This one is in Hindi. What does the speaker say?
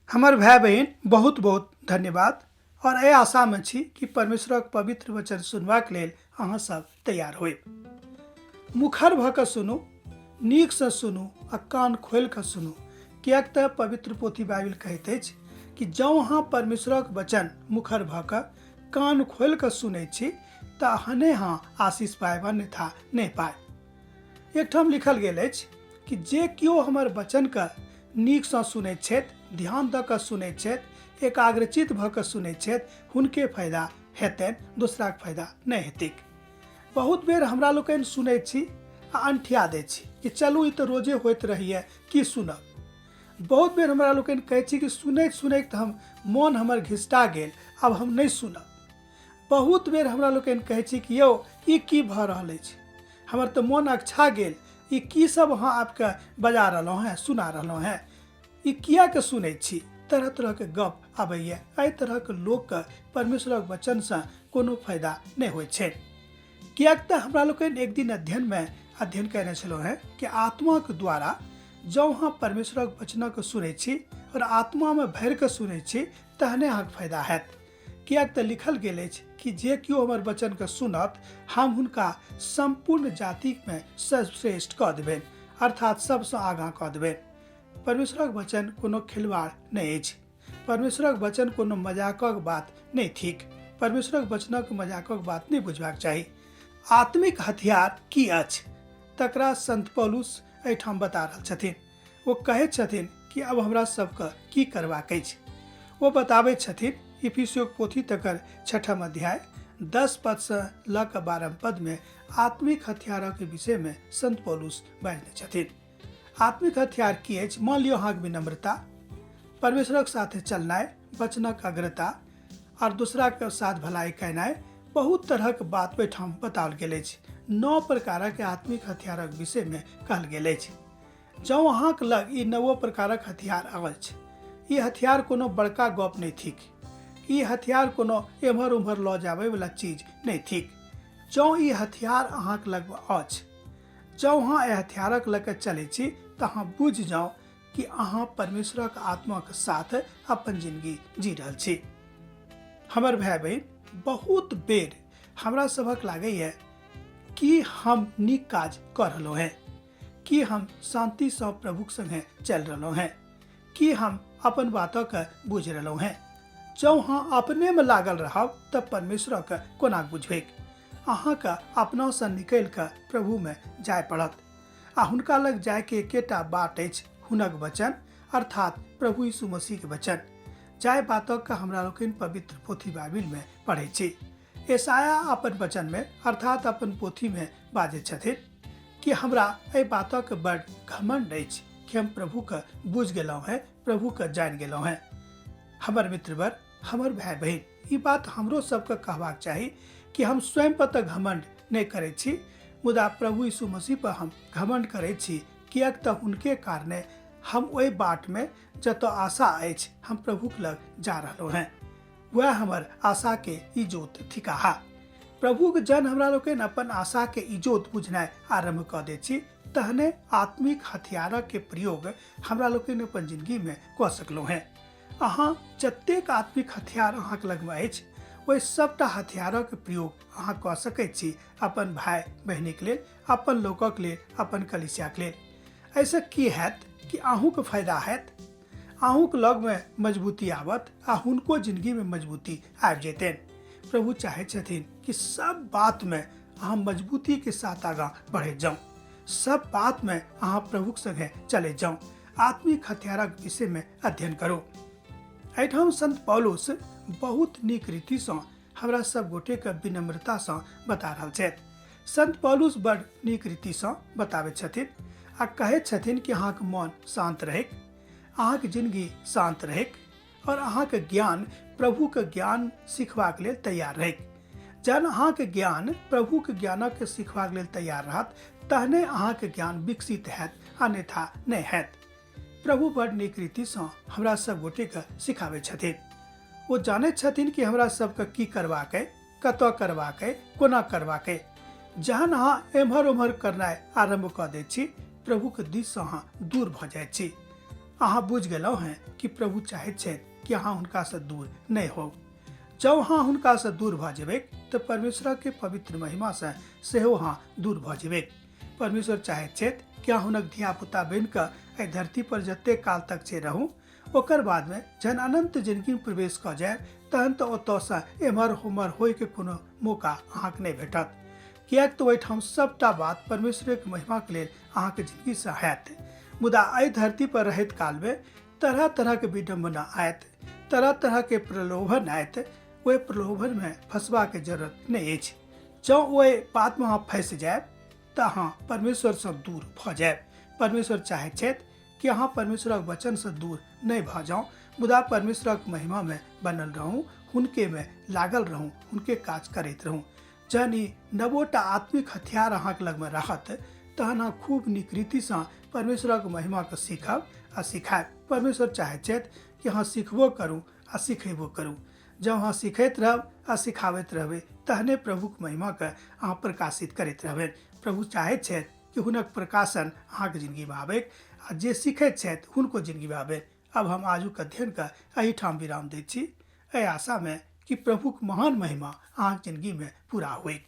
हमर भाई बहन बहुत बहुत धन्यवाद और ए आशा में छी कि परमेश्वरक पवित्र वचन सुनबाक लेल अहाँ सब तैयार होइब। मुखर भऽ कऽ सुनू, नीक से सुनू आ कान खोलि कऽ सुनू, किएक तऽ पवित्र पोथी बाइबिल कहैत अछि कि जँ अहाँ परमेश्वरक वचन मुखर भऽ कऽ कान खोलि कऽ सुनै छी तऽ अहने अहाँ आशीष पायब, अन्यथा नहि पायब। एकठाम लिखल गेल अछि कि जे केओ हमर वचनके नीकसँ सुनैत छथि, ध्यान दऽ कऽ सुनैत छथि, एकाग्रचित भऽ कऽ सुनैत छथि, हुनके फायदा हेतनि, दोसराक फायदा नहि हेतैक। बहुत बेर हमरा लोकनि सुनैत छी आ अंठिया दै छी कि चलू ई तऽ रोजे होइत रहैए, की सुनब। बहुत बेर हमरा लोकनि कहैत छी कि सुनैत सुनैत हम मोन हमर घिसटा गेल, आब हम नहि सुनब। बहुत बेर हमरा लोकनि कहैत छी कि यौ ई की भऽ रहल अछि, हमर तऽ मोन अकछा गेल, ई की सब अहाँ आपके बजा रहलहुँ हैं, सुना रहलहुँ हैं, ई किएक सुनैत छी। तरह तरहके गप आबैए। एहि तरहके लोकके परमेश्वरक वचनसँ कोनो फायदा नहि होइत छै। किएक तऽ हमरा लोकनि एक दिन अध्ययन कयने छलहुँ हैं कि आत्माके द्वारा जँ अहाँ परमेश्वरक वचनके सुनै छी और आत्मामे भरि कऽ सुनै छी तहने अहाँके फायदा हैत। किएक तऽ लिखल गेल अछि कि जे केओ हमर वचनके सुनत, हम हुनका संपूर्ण जातिमे सर्वश्रेष्ठ कऽ देबनि, अर्थात सबसँ आगाँ कऽ देबनि। परमेश्वरक वचन कोनो खिलवाड़ नहि अछि। परमेश्वरक वचन कोनो मजाकक बात नहि थिक। परमेश्वरक वचनक मजाकक बात नहि बुझबाक चाही। आत्मिक हथियार की अछि तकरा संत पौलुस एहिठाम बता रहल छथिन। ओ कहैत छथिन कि अब हमरा सबके की करबाक अछि। ओ बताबैत छथिन इफिसियोक पोथी तकर 6 अध्याय 10 पदसँ लऽ कऽ 12 पदमे आत्मिक हथियारक विषयमे संत पौलुस बाजने छथिन। आत्मिक हथियार की अछि? मान लियो अहाँके विनम्रता, परमेश्वरक साथे चलनाइ, वचनक अग्रता और दूसराके साथ भलाई कयनाइ, बहुत तरहक बात ओहिठाम बताओल गेल अछि। 9 प्रकारक आत्मिक हथियारक विषयमे कहल गेल अछि। जँ अहाँके लग ई 9 प्रकारक हथियार अछि, ई हथियार कोनो बड़का गप नहि थिक। ई हथियार कोनो एम्हर उम्हर लऽ जाबैवला चीज नहि थिक। जँ ई हथियार अहाँके लग अछि, जँ अहाँ एहि हथियारक लऽ कऽ चलै छी तऽ अहाँ बुझि जाउ कि अहाँ परमेश्वरक आत्माके साथ अपन जिंदगी जी रहल छी। हमर भाई बहन, बहुत बेर हमरा सभक लागैए कि हम नीक काज कऽ रहलहुँ हैं, कि हम शांतिसँ प्रभुक संगे चलि रहलहुँ हैं, कि हम अपन बातके बुझि रहलहुँ हैं। जँ अहाँ अपनेमे लागल रहब तऽ परमेश्वरके कोना बुझबै। अहाँके अपनासँ निकलि कऽ प्रभुमे जाय पड़त आ हुनका लग जायके एकेटा बात अछि, हुनक वचन, अर्थात प्रभु यीशु मसीहके वचन। जाय बातक हमरा लोकनि पवित्र पोथी बाइबिलमे पढ़ै छी। यशाया अपन वचनमे अर्थात अपन पोथीमे बाजै छथिन कि हमरा एहि बातक बड़ घमंड अछि कि हम प्रभुके बुझि गेलहुँ हैं, प्रभुके जानि गेलहुँ हैं। हमर मित्रवर, हमर भाई बहन, ई बात हमरो सबके कहबाक चाही कि हम स्वयं पर तऽ घमंड नहि करै छी, मुदा प्रभु यीशु मसीह पर हम घमंड करै छी। किएक तऽ हुनके कारणे हम ओहि बाटमे जतऽ आशा अछि, हम प्रभुके लग जा रहलहुँ हैं। वह हमर आशाके इजोत थिकाहा। प्रभुके जन हमरा लोकनि अपन आशाके इजोत बुझनाइ आरम्भ कऽ दै छी, तहने आत्मिक हथियारके प्रयोग हमरा लोकनि अपन जिंदगीमे कऽ सकलहुँ हैं। अहाँ जतेक आत्मिक हथियार अहाँके लगमे अछि, ओहि सबटा हथियारक प्रयोग अहाँ कऽ सकैत छी अपन भाई बहिनीके लेल, अपन लोकक लेल, अपन कलीसियाके लेल। एहिसँ की हैत कि अहूँके फायदा हैत, अहूँके लगमे मजबूती आबत आ हुनको जिंदगीमे मजबूती आबि जेतनि। प्रभु चाहै छथिन कि सब बातमे अहाँ मजबूतीके साथ आगाँ बढ़ैत जाउ, सब बातमे अहाँ प्रभुक संगे चलैत जाउ, आत्मिक हथियारक विषयमे अध्ययन करू। एहिठाम संत पौलुस बहुत नीक रीतिसँ हमरा सब गोटेके विनम्रतासँ बता रहल छथि। संत पौलुस बड़ नीक रीतिसँ बताबैत छथिन आ कहैत छथिन कि अहाँके मन शांत रहैक, अहाँके जिंदगी शांत रहैक और अहाँके ज्ञान प्रभुके ज्ञान सिखबाक लेल तैयार रहैक। जहन अहाँके ज्ञान प्रभुके ज्ञानके सिखबाक लेल तैयार रहत, तहने अहाँके ज्ञान विकसित हैत, अन्यथा नहि हैत। प्रभु बड़ नीक रीतिसँ हमरा सब गोटेके सिखाबै छथिन। ओ जानैत छथिन कि हमरा सबके की करबाक अइ, कतऽ करबाक अइ, कोना करबाक अइ। जहन अहाँ एम्हर ओम्हर करनाइ आरम्भ कऽ दै छी, प्रभुके दिससँ अहाँ दूर भऽ जाइ छी। अहाँ बुझ गेलौ हैं कि प्रभु चाहैत छथि कि अहाँ हुनका से दूर नहीं हो। जब अहाँ हुनका से दूर भ जेबै तो परमेश्वर के पवित्र महिमा से सेहो अहाँ दूर भ जेबै। परमेश्वर चाहैत छथि कि अहाँ हुनक धिया पुता बनि कऽ एहि धरती पर जते काल तक छै रहू, ओकर बाद में जहन अनंत जिंदगी में प्रवेश कऽ जाय तहन तो ओतऽ से एम्हर उम्हर होय के कोनो मौका अहाँके नहीं भेटत। किएक तो ओहिठाम सबटा बात परमेश्वर के महिमा के लेल अहाँके जिंदगी से हैत। मुदा एहि धरती पर रहैत काल में तरह तरह के विडम्बना आयत, तरह तरह के प्रलोभन आयत। ओहि प्रलोभन में फंसबा के जरूरत नहीं अछि। जँ ओहि बात में अहाँ फंस जायब तऽ अहाँ परमेश्वर से दूर भ जायब। परमेश्वर चाहैत छथि कि अहाँ परमेश्वरक वचन से दूर नहीं भ जाओ, मुदा परमेश्वरक महिमा में बनल रहूं, हुनके में लागल रहूं, हुनके काज करैत रहूं। जहन ई 9टा आत्मिक हथियार अहाँके लग में रहत तहन अहाँ खूब नीक रीति से परमेश्वरक महिमा के सीखब आ सिखायब। परमेश्वर चाहैत छथि कि अहाँ सिखबो करूँ आ सिखेबो करूँ। जब अहाँ सिखैत रहब आ सिखाबैत रहबै तहने प्रभुक महिमा के अहाँ प्रकाशित करैत रहबै। प्रभु चाहैत छथि कि हुनक प्रकाशन अहाँके जिंदगी में आबै आ जे सीखैत छथि हुनको जिंदगी में आबै। अब हम आजुक अध्ययन के एहिठाम विराम दै छी, एहि आशा में कि प्रभुक महान महिमा अहाँके जिंदगी में पूरा होइक।